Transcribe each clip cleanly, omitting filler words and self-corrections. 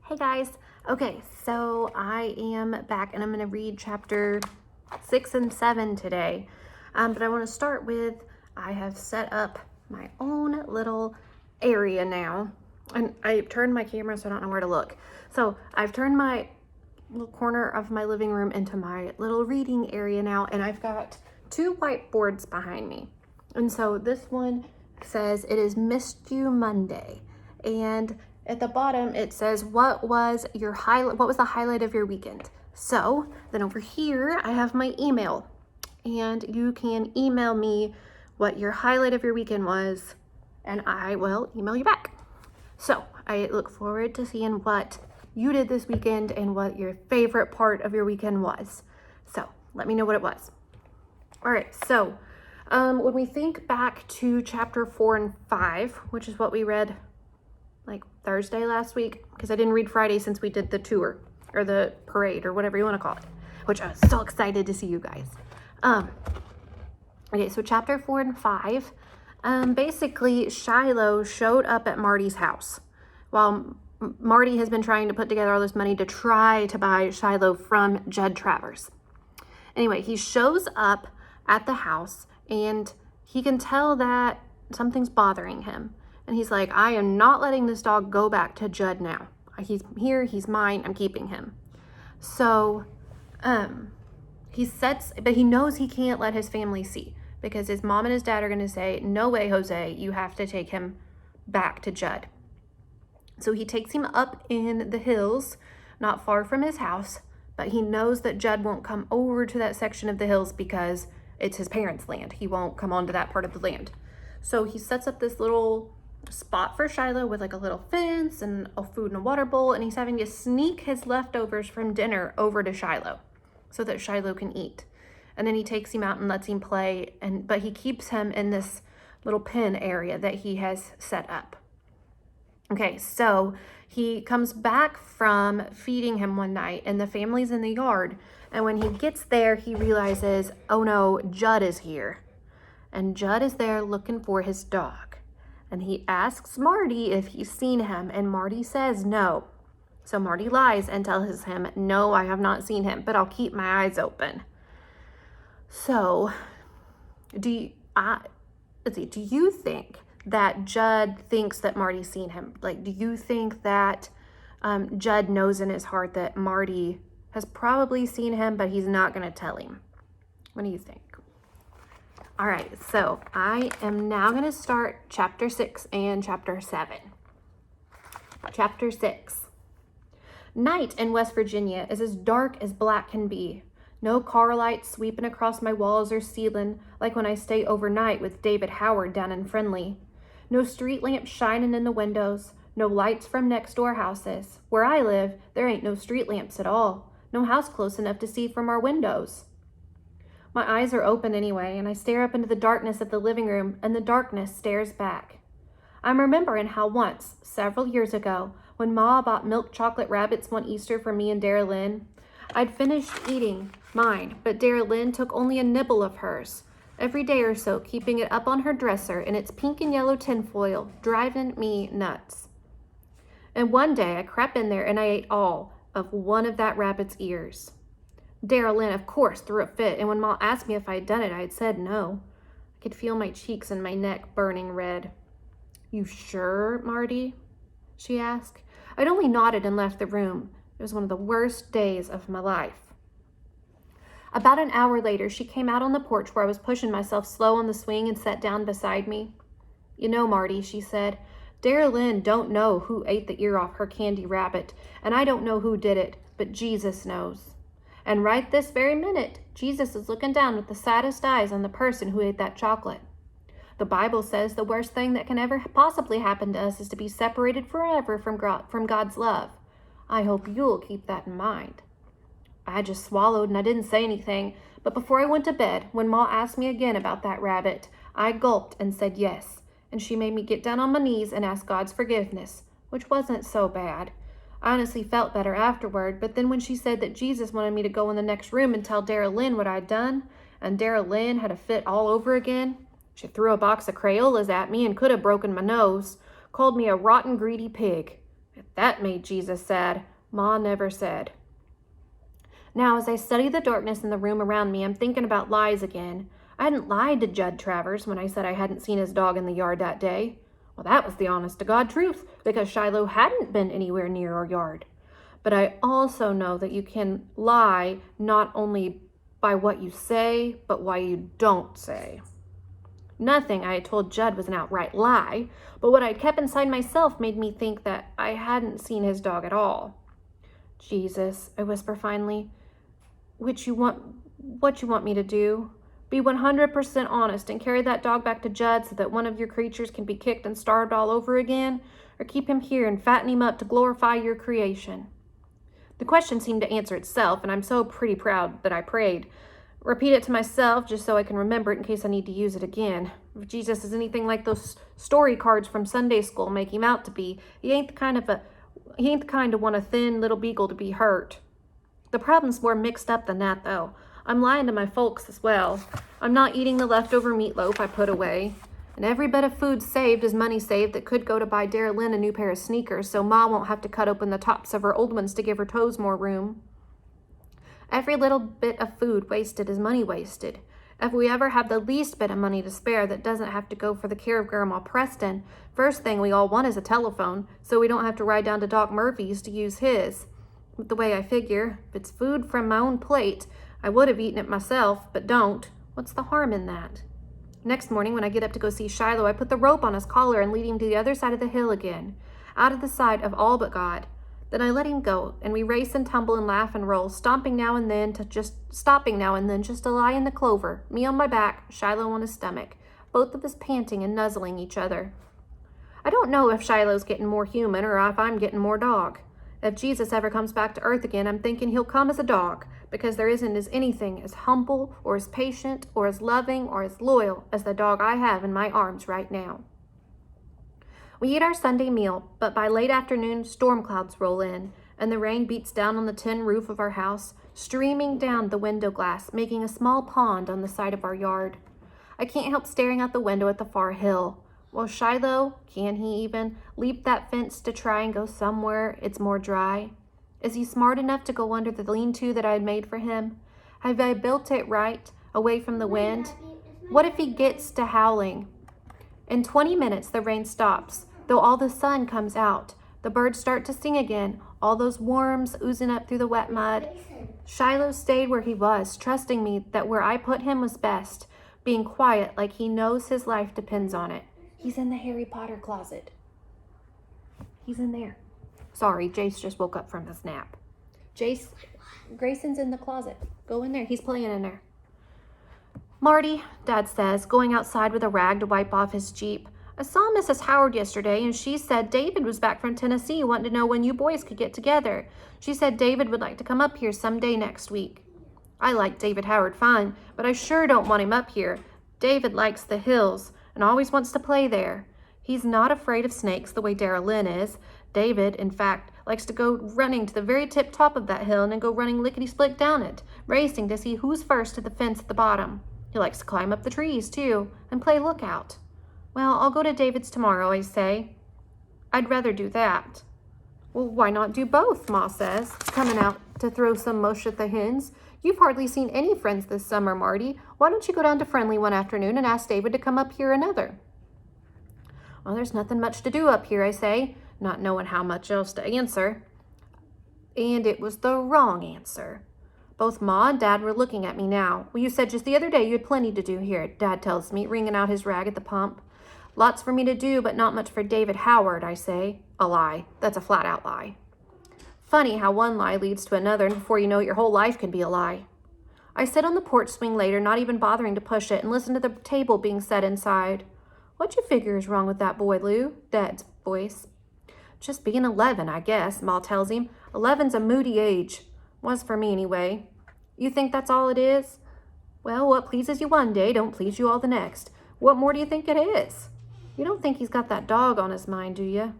Hey guys. Okay, so I am back and I'm going to read chapter 6 and 7 today. But I want to start with, I have set up my own little area now. And I turned my camera so I don't know where to look. So I've turned my little corner of my living room into my little reading area now. And I've got two whiteboards behind me. And so this one says, "It is Missed You Monday." And at the bottom, it says, what was the highlight of your weekend? So then over here, I have my email, and you can email me what your highlight of your weekend was, and I will email you back. So I look forward to seeing what you did this weekend and what your favorite part of your weekend was. So let me know what it was. All right, so when we think back to chapter 4 and 5, which is what we read like Thursday last week, because I didn't read Friday since we did the tour or the parade or whatever you want to call it, which I was so excited to see you guys. Okay, so chapter 4 and 5, basically Shiloh showed up at Marty's house while Marty has been trying to put together all this money to try to buy Shiloh from Judd Travers. Anyway, he shows up at the house and he can tell that something's bothering him. And he's like, I am not letting this dog go back to Judd now. He's here, he's mine, I'm keeping him. So but he knows he can't let his family see, because his mom and his dad are going to say, no way, Jose, you have to take him back to Judd. So he takes him up in the hills, not far from his house, but he knows that Judd won't come over to that section of the hills because it's his parents' land. He won't come onto that part of the land. So he sets up this little spot for Shiloh with like a little fence and a food and a water bowl, and he's having to sneak his leftovers from dinner over to Shiloh so that Shiloh can eat. And then he takes him out and lets him play, but he keeps him in this little pen area that he has set up. Okay, so he comes back from feeding him one night and the family's in the yard, and when he gets there he realizes, oh no, Judd is here. And Judd is there looking for his dog. And he asks Marty if he's seen him, and Marty says no. So Marty lies and tells him, no, I have not seen him, but I'll keep my eyes open. So, do you think that Judd thinks that Marty's seen him? Like, do you think that Judd knows in his heart that Marty has probably seen him, but he's not going to tell him? What do you think? All right, so I am now going to start chapter 6 and chapter 7. Chapter 6. Night in West Virginia is as dark as black can be. No car lights sweeping across my walls or ceiling like when I stay overnight with David Howard down in Friendly. No street lamps shining in the windows. No lights from next door houses. Where I live, there ain't no street lamps at all. No house close enough to see from our windows. My eyes are open anyway, and I stare up into the darkness of the living room, and the darkness stares back. I'm remembering how once, several years ago, when Ma bought milk chocolate rabbits one Easter for me and Dara Lynn, I'd finished eating mine, but Dara Lynn took only a nibble of hers, every day or so keeping it up on her dresser in its pink and yellow tinfoil, driving me nuts. And one day I crept in there and I ate all of one of that rabbit's ears. Dara Lynn, of course, threw a fit, and when Ma asked me if I had done it, I had said no. I could feel my cheeks and my neck burning red. You sure, Marty? She asked. I'd only nodded and left the room. It was one of the worst days of my life. About an hour later, she came out on the porch where I was pushing myself slow on the swing and sat down beside me. You know, Marty, she said, Dara Lynn don't know who ate the ear off her candy rabbit, and I don't know who did it, but Jesus knows. And right this very minute, Jesus is looking down with the saddest eyes on the person who ate that chocolate. The Bible says the worst thing that can ever possibly happen to us is to be separated forever from God's love. I hope you'll keep that in mind. I just swallowed and I didn't say anything, but before I went to bed, when Ma asked me again about that rabbit, I gulped and said yes, and she made me get down on my knees and ask God's forgiveness, which wasn't so bad. I honestly felt better afterward, but then when she said that Jesus wanted me to go in the next room and tell Dara Lynn what I'd done, and Dara Lynn had a fit all over again, she threw a box of Crayolas at me and could have broken my nose, called me a rotten, greedy pig. It That made Jesus sad. Ma never said. Now, as I study the darkness in the room around me, I'm thinking about lies again. I hadn't lied to Judd Travers when I said I hadn't seen his dog in the yard that day. Well, that was the honest-to-God truth, because Shiloh hadn't been anywhere near our yard. But I also know that you can lie not only by what you say, but why you don't say. Nothing I had told Judd was an outright lie, but what I'd kept inside myself made me think that I hadn't seen his dog at all. Jesus, I whisper finally, what you want me to do? Be 100% honest and carry that dog back to Judd so that one of your creatures can be kicked and starved all over again? Or keep him here and fatten him up to glorify your creation? The question seemed to answer itself, and I'm so pretty proud that I prayed. Repeat it to myself just so I can remember it in case I need to use it again. If Jesus is anything like those story cards from Sunday school make him out to be, he ain't the kind to want a thin little beagle to be hurt. The problem's more mixed up than that, though. I'm lying to my folks as well. I'm not eating the leftover meatloaf I put away. And every bit of food saved is money saved that could go to buy Dara Lynn a new pair of sneakers so Ma won't have to cut open the tops of her old ones to give her toes more room. Every little bit of food wasted is money wasted. If we ever have the least bit of money to spare that doesn't have to go for the care of Grandma Preston, first thing we all want is a telephone, so we don't have to ride down to Doc Murphy's to use his. With the way I figure, if it's food from my own plate, I would have eaten it myself, but don't. What's the harm in that? Next morning, when I get up to go see Shiloh, I put the rope on his collar and lead him to the other side of the hill again, out of the sight of all but God. Then I let him go, and we race and tumble and laugh and roll, stopping now and then just to lie in the clover, me on my back, Shiloh on his stomach, both of us panting and nuzzling each other. I don't know if Shiloh's getting more human or if I'm getting more dog. If Jesus ever comes back to earth again, I'm thinking he'll come as a dog, because there isn't anything as humble or as patient or as loving or as loyal as the dog I have in my arms right now. We eat our Sunday meal, but by late afternoon, storm clouds roll in, and the rain beats down on the tin roof of our house, streaming down the window glass, making a small pond on the side of our yard. I can't help staring out the window at the far hill. Will Shiloh, can he even, leap that fence to try and go somewhere it's more dry? Is he smart enough to go under the lean-to that I had made for him? Have I built it right, away from the wind? What if he gets to howling? In 20 minutes, the rain stops, though all the sun comes out. The birds start to sing again, all those worms oozing up through the wet mud. Shiloh stayed where he was, trusting me that where I put him was best, being quiet like he knows his life depends on it. He's in the Harry Potter closet. He's in there. Sorry, Jace just woke up from his nap. Jace, Grayson's in the closet. Go in there. He's playing in there. Marty, Dad says, going outside with a rag to wipe off his Jeep. I saw Mrs. Howard yesterday, and she said David was back from Tennessee wanting to know when you boys could get together. She said David would like to come up here someday next week. I like David Howard fine, but I sure don't want him up here. David likes the hills and always wants to play there. He's not afraid of snakes the way Dara Lynn is. David, in fact, likes to go running to the very tip-top of that hill and then go running lickety-split down it, racing to see who's first to the fence at the bottom. He likes to climb up the trees, too, and play lookout. Well, I'll go to David's tomorrow, I say. I'd rather do that. Well, why not do both, Ma says, coming out to throw some mush at the hens. You've hardly seen any friends this summer, Marty. Why don't you go down to Friendly one afternoon and ask David to come up here another? Well, there's nothing much to do up here, I say, not knowing how much else to answer. And it was the wrong answer. Both Ma and Dad were looking at me now. Well, you said just the other day you had plenty to do here, Dad tells me, wringing out his rag at the pump. Lots for me to do, but not much for David Howard, I say. A lie. That's a flat-out lie. Funny how one lie leads to another, and before you know it, your whole life can be a lie. I sit on the porch swing later, not even bothering to push it, and listen to the table being set inside. What you figure is wrong with that boy, Lou? Dad's voice. Just being 11, I guess, Ma tells him. 11's a moody age. Was for me, anyway. You think that's all it is? Well, what pleases you one day don't please you all the next. What more do you think it is? You don't think he's got that dog on his mind, do you?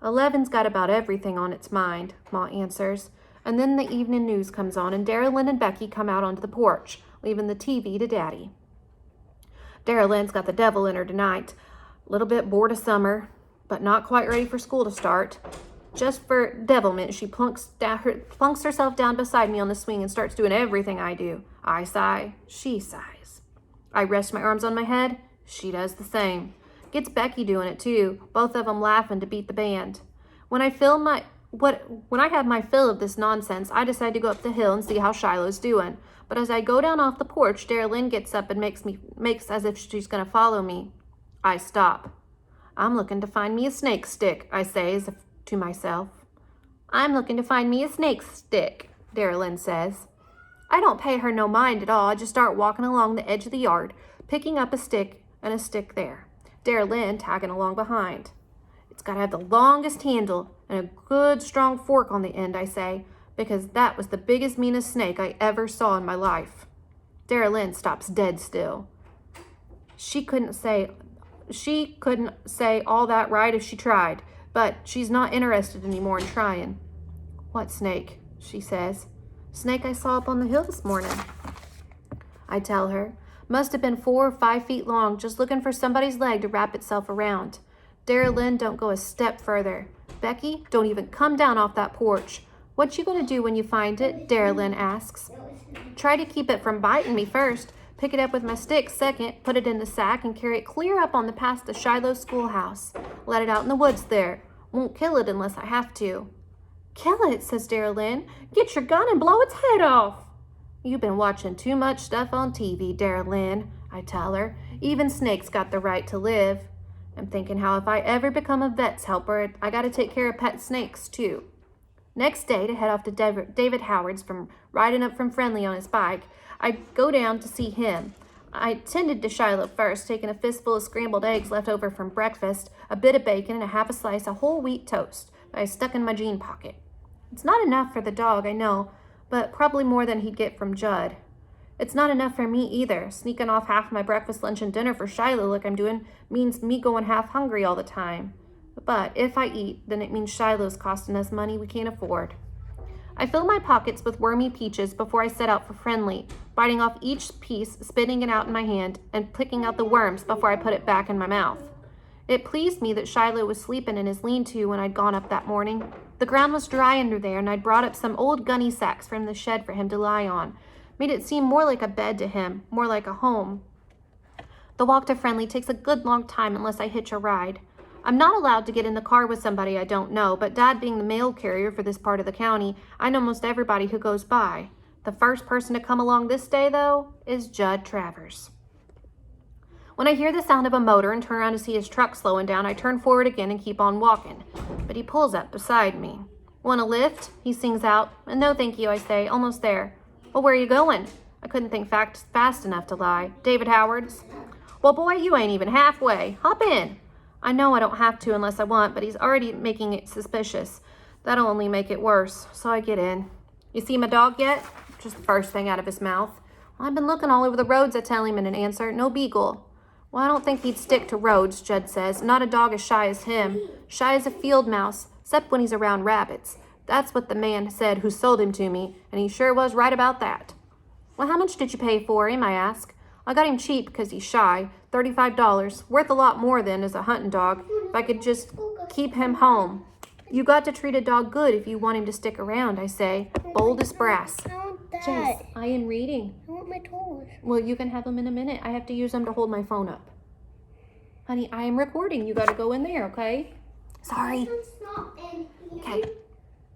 11's got about everything on its mind, Ma answers. And then the evening news comes on, and Dara Lynn and Becky come out onto the porch, leaving the TV to Daddy. Dara Lynn's got the devil in her tonight. A little bit bored of summer, but not quite ready for school to start. Just for devilment, she plunks herself down beside me on the swing and starts doing everything I do. I sigh, she sighs. I rest my arms on my head, she does the same. Gets Becky doing it too, both of them laughing to beat the band. When I have my fill of this nonsense, I decide to go up the hill and see how Shiloh's doing. But as I go down off the porch, Darylyn gets up and makes as if she's going to follow me. I stop. I'm looking to find me a snake stick, I say as if to myself. I'm looking to find me a snake stick, Darylyn says. I don't pay her no mind at all. I just start walking along the edge of the yard, picking up a stick and a stick there. Darylyn tagging along behind. It's got to have the longest handle and a good strong fork on the end, I say, because that was the biggest, meanest snake I ever saw in my life. Darylyn stops dead still. She couldn't say all that right if she tried, but she's not interested anymore in trying. What snake? She says. Snake I saw up on the hill this morning. I tell her. Must have been 4 or 5 feet long, just looking for somebody's leg to wrap itself around. Darylyn don't go a step further. Becky, don't even come down off that porch. What you gonna do when you find it? Darylyn asks. Try to keep it from biting me first. Pick it up with my stick second, put it in the sack, and carry it clear up on the past the Shiloh schoolhouse. Let it out in the woods there. Won't kill it unless I have to. Kill it, says Darylyn. Get your gun and blow its head off. You've been watching too much stuff on TV, Darylyn, I tell her. Even snakes got the right to live. I'm thinking how if I ever become a vet's helper, I gotta take care of pet snakes too. Next day, to head off to David Howard's from riding up from Friendly on his bike, I go down to see him. I tended to Shiloh first, taking a fistful of scrambled eggs left over from breakfast, a bit of bacon, and a half a slice of whole wheat toast that I stuck in my jean pocket. It's not enough for the dog, I know, but probably more than he'd get from Judd. It's not enough for me either. Sneaking off half my breakfast, lunch, and dinner for Shiloh like I'm doing means me going half hungry all the time. But if I eat, then it means Shiloh's costing us money we can't afford. I fill my pockets with wormy peaches before I set out for Friendly, biting off each piece, spitting it out in my hand, and picking out the worms before I put it back in my mouth. It pleased me that Shiloh was sleeping in his lean-to when I'd gone up that morning. The ground was dry under there, and I'd brought up some old gunny sacks from the shed for him to lie on. Made it seem more like a bed to him, more like a home. The walk to Friendly takes a good long time unless I hitch a ride. I'm not allowed to get in the car with somebody I don't know, but Dad being the mail carrier for this part of the county, I know most everybody who goes by. The first person to come along this day, though, is Judd Travers. When I hear the sound of a motor and turn around to see his truck slowing down, I turn forward again and keep on walking. But he pulls up beside me. Want a lift? He sings out. No, thank you, I say, almost there. Well, where are you going? I couldn't think fast enough to lie. David Howard's. Well, boy, you ain't even halfway. Hop in. I know I don't have to unless I want, but he's already making it suspicious. That'll only make it worse, so I get in. You see my dog yet? Just the first thing out of his mouth. Well, I've been looking all over the roads, I tell him in an answer. No beagle. Well, I don't think he'd stick to roads, Judd says. Not a dog as shy as him. Shy as a field mouse, except when he's around rabbits. That's what the man said who sold him to me, and he sure was right about that. Well, how much did you pay for him, I ask. I got him cheap because he's shy. $35. Worth a lot more than as a hunting dog, if I could just keep him home. You got to treat a dog good if you want him to stick around, I say, bold as brass. I want that. Jess, I am reading. I want my toys. Well, you can have them in a minute. I have to use them to hold my phone up. Honey, I am recording. You got to go in there, okay? Sorry. It's not in here. Okay.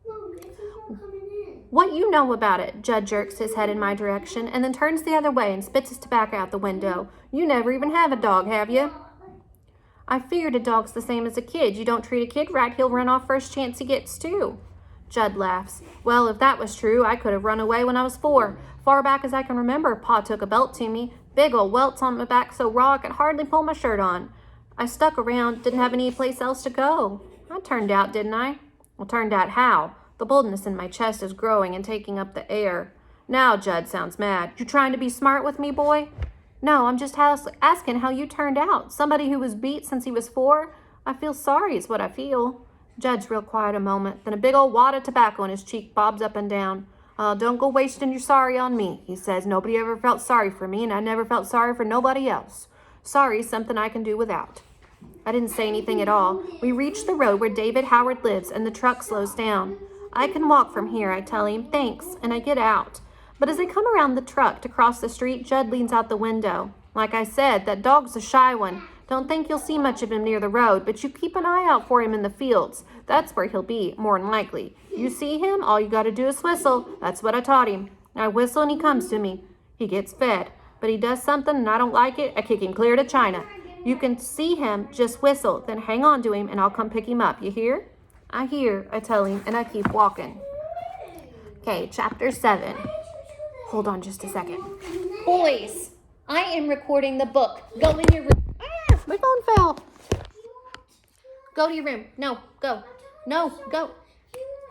Mom, it's not coming in. What you know about it? Judd jerks his head in my direction and then turns the other way and spits his tobacco out the window. You never even have a dog, have you? I figured a dog's the same as a kid. You don't treat a kid right, he'll run off first chance he gets too. Judd laughs. Well, if that was true, I could have run away when I was 4. Far back as I can remember, Pa took a belt to me. Big old welts on my back so raw I could hardly pull my shirt on. I stuck around, didn't have any place else to go. I turned out, didn't I? Well, turned out how? The boldness in my chest is growing and taking up the air. Now Judd sounds mad. You trying to be smart with me, boy? No, I'm just asking how you turned out. Somebody who was beat since he was 4? I feel sorry is what I feel. Judd's real quiet a moment. Then a big old wad of tobacco in his cheek bobs up and down. Don't go wasting your sorry on me, he says. Nobody ever felt sorry for me, and I never felt sorry for nobody else. Sorry's something I can do without. I didn't say anything at all. We reach the road where David Howard lives, and the truck slows down. I can walk from here, I tell him, thanks, and I get out. But as I come around the truck to cross the street, Judd leans out the window. Like I said, that dog's a shy one. Don't think you'll see much of him near the road, but you keep an eye out for him in the fields. That's where he'll be, more than likely. You see him, all you gotta do is whistle. That's what I taught him. I whistle and he comes to me. He gets fed. But he does something and I don't like it, I kick him clear to China. You can see him, just whistle, then hang on to him and I'll come pick him up. You hear? I hear, I tell him, and I keep walking. Okay, chapter 7. Hold on just a second. Boys, I am recording the book. Go in your room. Ah, my phone fell. Go to your room. No, go. No, go.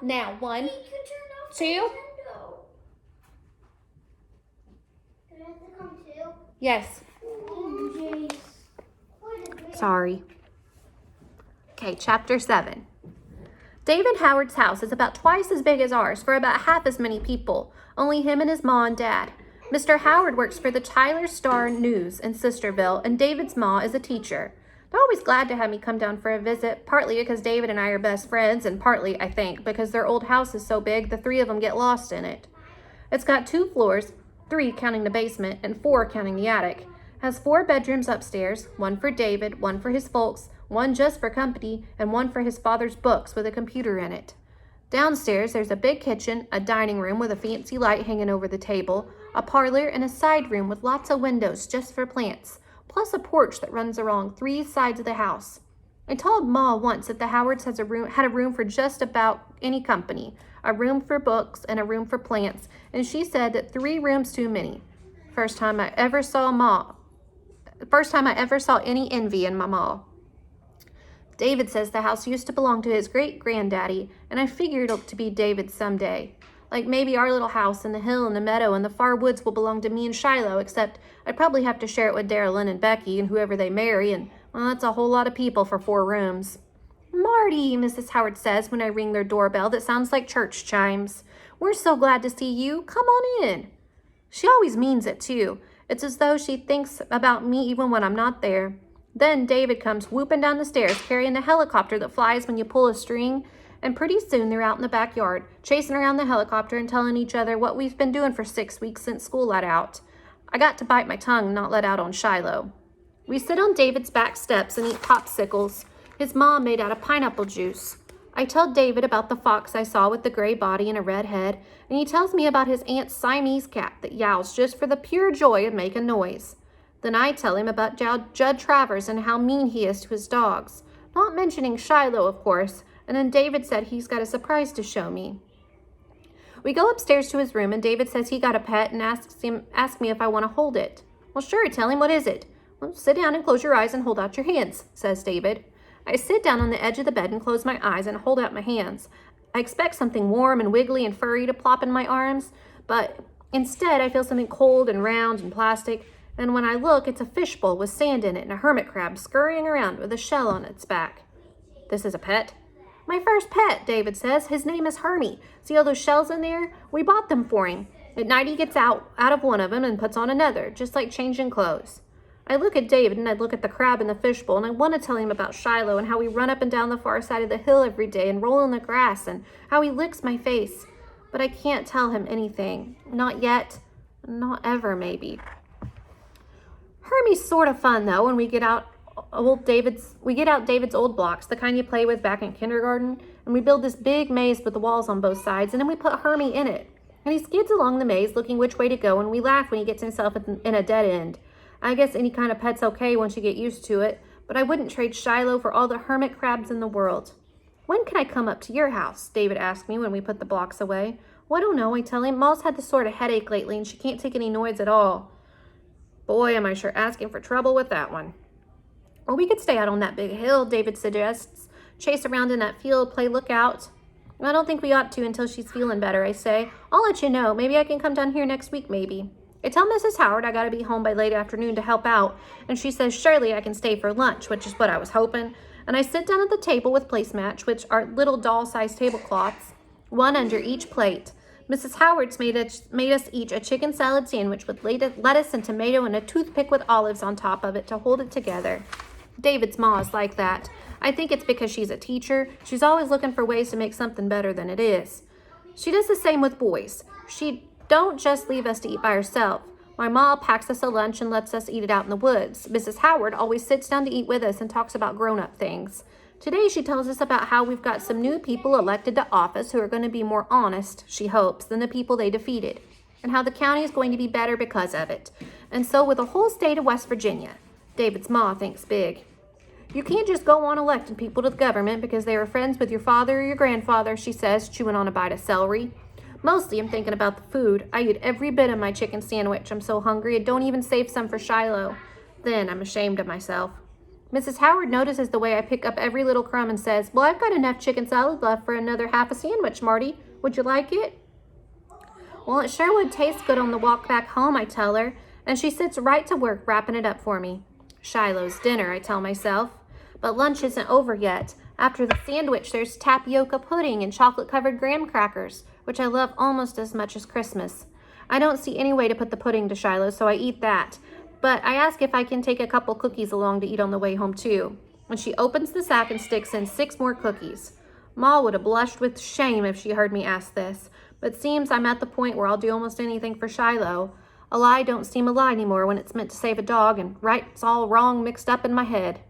Now, 1, 2. Yes. Sorry. Okay, chapter 7. David Howard's house is about twice as big as ours for about half as many people, only him and his ma and dad. Mr. Howard works for the Tyler Star News in Sisterville, and David's ma is a teacher. They're always glad to have me come down for a visit, partly because David and I are best friends, and partly, I think, because their old house is so big the 3 of them get lost in it. It's got 2 floors, 3 counting the basement, and 4 counting the attic. Has 4 bedrooms upstairs, 1 for David, 1 for his folks, 1 just for company, and 1 for his father's books with a computer in it. Downstairs, there's a big kitchen, a dining room with a fancy light hanging over the table, a parlor, and a side room with lots of windows just for plants, plus a porch that runs along 3 sides of the house. I told Ma once that the Howards had a room for just about any company, a room for books and a room for plants, and she said that 3 rooms too many. First time I ever saw any envy in my ma. David says the house used to belong to his great-granddaddy, and I figured it to be David's someday. Like maybe our little house in the hill and the meadow and the far woods will belong to me and Shiloh, except I'd probably have to share it with Darylyn and Becky and whoever they marry, and well, that's a whole lot of people for 4 rooms. Marty, Mrs. Howard says when I ring their doorbell that sounds like church chimes. We're so glad to see you. Come on in. She always means it, too. It's as though she thinks about me even when I'm not there. Then David comes whooping down the stairs, carrying a helicopter that flies when you pull a string, and pretty soon they're out in the backyard, chasing around the helicopter and telling each other what we've been doing for 6 weeks since school let out. I got to bite my tongue and not let out on Shiloh. We sit on David's back steps and eat popsicles. His mom made out of pineapple juice. I tell David about the fox I saw with the gray body and a red head, and he tells me about his aunt's Siamese cat that yowls just for the pure joy of making noise. Then I tell him about Judd Travers and how mean he is to his dogs, not mentioning Shiloh, of course, and then David said he's got a surprise to show me. We go upstairs to his room, and David says he got a pet and asks me if I want to hold it. Well, sure, I tell him, what is it? Well, sit down and close your eyes and hold out your hands, says David. I sit down on the edge of the bed and close my eyes and hold out my hands. I expect something warm and wiggly and furry to plop in my arms, but instead I feel something cold and round and plastic, and when I look, it's a fishbowl with sand in it and a hermit crab scurrying around with a shell on its back. This is a pet? My first pet, David says. His name is Hermie. See all those shells in there? We bought them for him. At night he gets out of one of them and puts on another, just like changing clothes. I look at David and I look at the crab in the fishbowl, and I want to tell him about Shiloh and how we run up and down the far side of the hill every day and roll in the grass and how he licks my face. But I can't tell him anything. Not yet. Not ever, maybe. Hermie's sort of fun, though, when we get out David's old blocks, the kind you play with back in kindergarten, and we build this big maze with the walls on both sides, and then we put Hermie in it. And he skids along the maze looking which way to go, and we laugh when he gets himself in a dead end. I guess any kind of pet's okay once you get used to it, but I wouldn't trade Shiloh for all the hermit crabs in the world. When can I come up to your house? David asked me when we put the blocks away. Well, I don't know, I tell him. Ma's had this sort of headache lately, and she can't take any noise at all. Boy, am I sure asking for trouble with that one. Or we could stay out on that big hill, David suggests. Chase around in that field, play lookout. I don't think we ought to until she's feeling better, I say. I'll let you know. Maybe I can come down here next week, maybe. I tell Mrs. Howard I gotta be home by late afternoon to help out, and she says surely I can stay for lunch, which is what I was hoping. And I sit down at the table with placemat, which are little doll-sized tablecloths, one under each plate. Mrs. Howard's made us each a chicken salad sandwich with lettuce and tomato and a toothpick with olives on top of it to hold it together. David's ma is like that. I think it's because she's a teacher. She's always looking for ways to make something better than it is. She does the same with boys. She don't just leave us to eat by herself. My ma packs us a lunch and lets us eat it out in the woods. Mrs. Howard always sits down to eat with us and talks about grown-up things. Today she tells us about how we've got some new people elected to office who are going to be more honest, she hopes, than the people they defeated, and how the county is going to be better because of it. And so with the whole state of West Virginia. David's ma thinks big. You can't just go on electing people to the government because they were friends with your father or your grandfather, she says, chewing on a bite of celery. Mostly I'm thinking about the food. I eat every bit of my chicken sandwich. I'm so hungry I don't even save some for Shiloh. Then I'm ashamed of myself. Mrs. Howard notices the way I pick up every little crumb and says, well, I've got enough chicken salad left for another half a sandwich, Marty. Would you like it? Well, it sure would taste good on the walk back home, I tell her, and she sits right to work wrapping it up for me. Shiloh's dinner, I tell myself. But lunch isn't over yet. After the sandwich, there's tapioca pudding and chocolate-covered graham crackers, which I love almost as much as Christmas. I don't see any way to put the pudding to Shiloh, so I eat that. But I ask if I can take a couple cookies along to eat on the way home, too. And she opens the sack and sticks in 6 more cookies. Ma would have blushed with shame if she heard me ask this, but seems I'm at the point where I'll do almost anything for Shiloh. A lie don't seem a lie anymore when it's meant to save a dog, and right's all wrong mixed up in my head.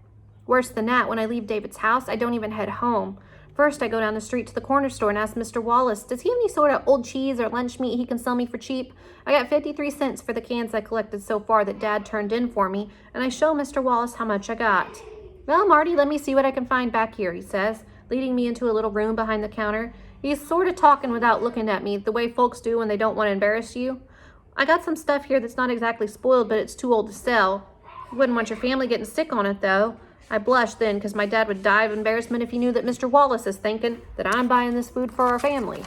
Worse than that, when I leave David's house, I don't even head home. First, I go down the street to the corner store and ask Mr. Wallace, does he have any sort of old cheese or lunch meat he can sell me for cheap? I got 53 cents for the cans I collected so far that Dad turned in for me, and I show Mr. Wallace how much I got. Well, Marty, let me see what I can find back here, he says, leading me into a little room behind the counter. He's sort of talking without looking at me, the way folks do when they don't want to embarrass you. I got some stuff here that's not exactly spoiled, but it's too old to sell. You wouldn't want your family getting sick on it, though. I blushed then because my dad would die of embarrassment if he knew that Mr. Wallace is thinking that I'm buying this food for our family.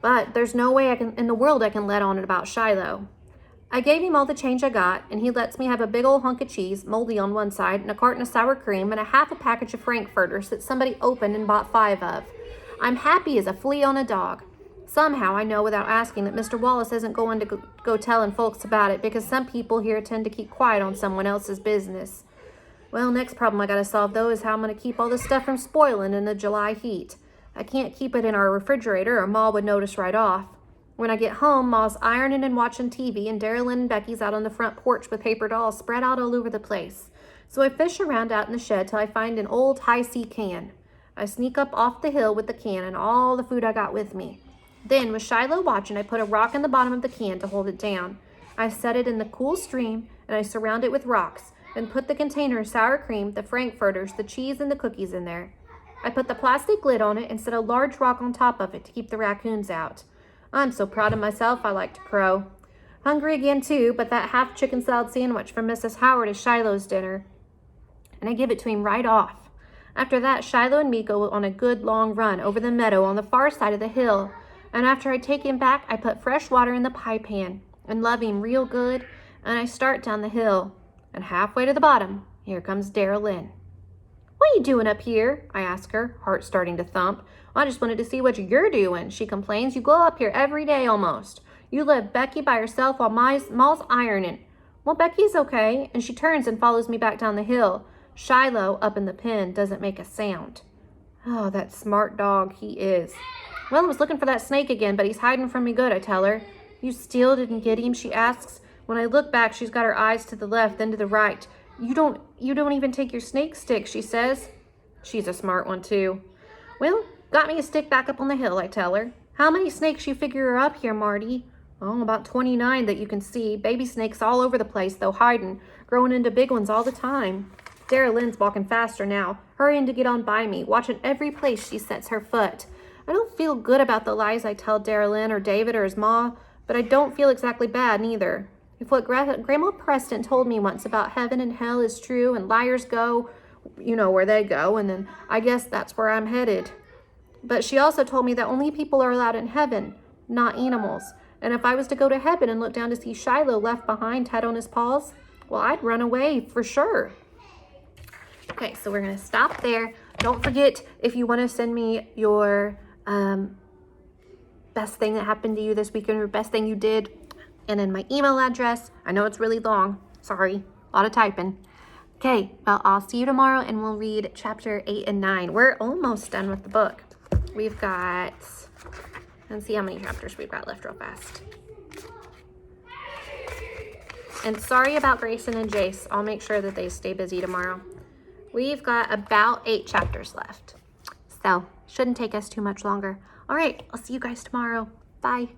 But there's no way in the world I can let on about Shiloh. I gave him all the change I got, and he lets me have a big old hunk of cheese, moldy on one side, and a carton of sour cream, and a half a package of frankfurters that somebody opened and bought 5 of. I'm happy as a flea on a dog. Somehow I know without asking that Mr. Wallace isn't going to go telling folks about it because some people here tend to keep quiet on someone else's business. Well, next problem I gotta solve though is how I'm gonna keep all this stuff from spoiling in the July heat. I can't keep it in our refrigerator or Ma would notice right off. When I get home, Ma's ironing and watching TV and Darylyn and Becky's out on the front porch with paper dolls spread out all over the place. So I fish around out in the shed till I find an old high-C can. I sneak up off the hill with the can and all the food I got with me. Then, with Shiloh watching, I put a rock in the bottom of the can to hold it down. I set it in the cool stream, and I surround it with rocks, then put the container of sour cream, the frankfurters, the cheese, and the cookies in there. I put the plastic lid on it and set a large rock on top of it to keep the raccoons out. I'm so proud of myself, I like to crow. Hungry again, too, but that half chicken salad sandwich from Mrs. Howard is Shiloh's dinner, and I give it to him right off. After that, Shiloh and me go on a good long run over the meadow on the far side of the hill. And after I take him back, I put fresh water in the pie pan and love him real good, and I start down the hill. And halfway to the bottom, here comes Darylyn. What are you doing up here? I ask her, heart starting to thump. I just wanted to see what you're doing, she complains. You go up here every day almost. You left Becky by herself while Ma's ironing. Well, Becky's okay, and she turns and follows me back down the hill. Shiloh, up in the pen, doesn't make a sound. Oh, that smart dog he is. Well, I was looking for that snake again, but he's hiding from me good, I tell her. You still didn't get him, she asks. When I look back, she's got her eyes to the left, then to the right. You don't even take your snake stick, she says. She's a smart one, too. Well, got me a stick back up on the hill, I tell her. How many snakes you figure are up here, Marty? Oh, about 29 that you can see. Baby snakes all over the place, though, hiding, growing into big ones all the time. Darylyn's walking faster now, hurrying to get on by me, watching every place she sets her foot. I don't feel good about the lies I tell Darylyn or David or his ma, but I don't feel exactly bad neither. If what Grandma Preston told me once about heaven and hell is true and liars go, you know where they go, and then I guess that's where I'm headed. But she also told me that only people are allowed in heaven, not animals. And if I was to go to heaven and look down to see Shiloh left behind, head on his paws, well, I'd run away for sure. Okay, so we're going to stop there. Don't forget, if you want to send me your best thing that happened to you this weekend or best thing you did, and then my email address. I know it's really long. Sorry, a lot of typing. Okay, well, I'll see you tomorrow and we'll read chapter 8 and 9. We're almost done with the book. We've got, let's see how many chapters we've got left real fast. And sorry about Grayson and Jace. I'll make sure that they stay busy tomorrow. We've got about 8 chapters left. So, shouldn't take us too much longer. All right, I'll see you guys tomorrow. Bye.